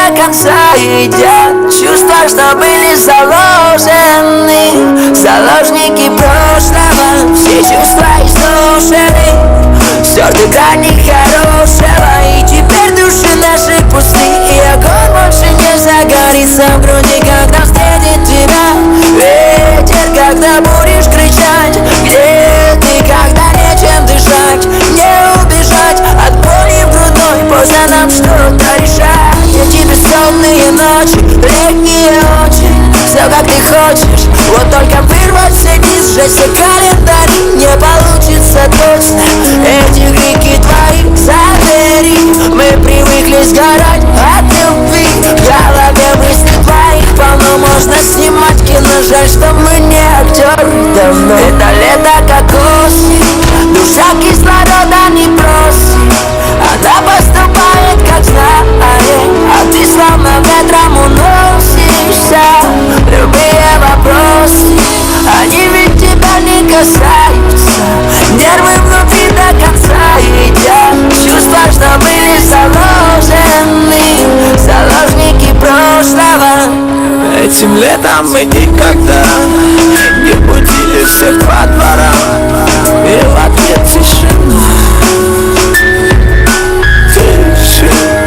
до конца едят чувства, что были заложены. Заложники прошлого, все чувства изношены, стерты грани хорошего. И теперь души наши пусты, и огонь больше не загорится в груди, когда встретит тебя ветер, когда будешь кричать. Где ты, когда нечем дышать? Не убежать от боли в грудной, поздно нам что-то решать. Эти бессонные ночи, летние очень, все как ты хочешь, вот только вырвать все дни, сжечь все календари не получится точно. Эти крики твои забери, мы привыкли сгорать от любви. В голове мысли твоих полно, можно снимать кино, жаль, что мы не актеры давно. Это лето как осень, душа кислорода не просит, она поступает как знает, а ты словно ветром уносишься. Любые вопросы, они ведь тебя не касаются. Нервы внутри до конца едят чувства, что были заложены. Заложники прошлого. Этим летом мы никогда не будили всех